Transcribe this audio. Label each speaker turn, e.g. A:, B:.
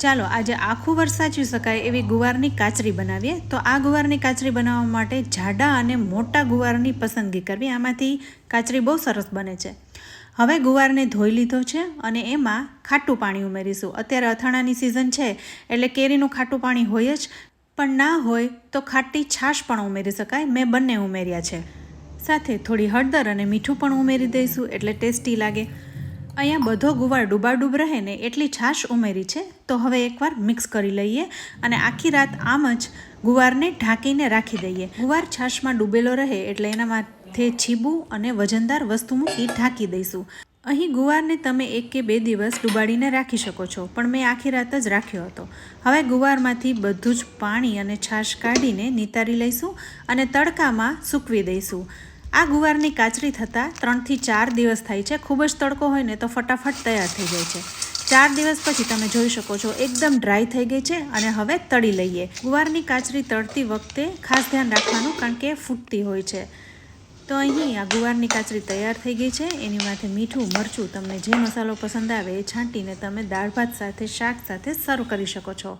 A: ચાલો આજે આખું વર્ષ સાચવી શકાય એવી ગુવારની કાચરી બનાવીએ। તો આ ગુવારની કાચરી બનાવવા માટે જાડા અને મોટા ગુવારની પસંદગી કરવી। આમાંથી કાચરી બહુ સરસ બને છે। હવે ગુવારને ધોઈ લીધો છે અને એમાં ખાટું પાણી ઉમેરીશું। અત્યારે અથાણાની સિઝન છે એટલે કેરીનું ખાટું પાણી હોય જ, પણ ના હોય તો ખાટી છાશ પણ ઉમેરી શકાય। મેં બંને ઉમેર્યા છે। સાથે થોડી હળદર અને મીઠું પણ ઉમેરી દઈશું એટલે ટેસ્ટી લાગે। અહીંયા બધો ગુવાર ડૂબાડૂબ રહે ને એટલી છાશ ઉમેરી છે। તો હવે એકવાર મિક્સ કરી લઈએ અને આખી રાત આમ જ ગુવારને ઢાંકીને રાખી દઈએ। ગુવાર છાશમાં ડૂબેલો રહે એટલે એના માથે છીબું અને વજનદાર વસ્તુ મૂકી ઢાંકી દઈશું। અહીં ગુવારને તમે 1 કે 2 દિવસ ડૂબાડીને રાખી શકો છો, પણ મેં આખી રાત જ રાખ્યો હતો। હવે ગુવારમાંથી બધું જ પાણી અને છાશ કાઢીને નિતારી લઈશું અને તડકામાં સૂકવી દઈશું। આ ગુવારની કાચરી થતાં 3 થી 4 દિવસ થાય છે। ખૂબ જ તડકો હોય ને તો ફટાફટ તૈયાર થઈ જાય છે। 4 દિવસ પછી તમે જોઈ શકો છો એકદમ ડ્રાય થઈ ગઈ છે અને હવે તળી લઈએ। ગુવારની કાચરી તળતી વખતે ખાસ ધ્યાન રાખવાનું, કારણ કે ફૂટતી હોય છે। તો અહીં આ ગુવારની કાચરી તૈયાર થઈ ગઈ છે। એની માથે મીઠું મરચું તમને જે મસાલો પસંદ આવે એ છાંટીને તમે દાળ ભાત સાથે શાક સાથે સર્વ કરી શકો છો।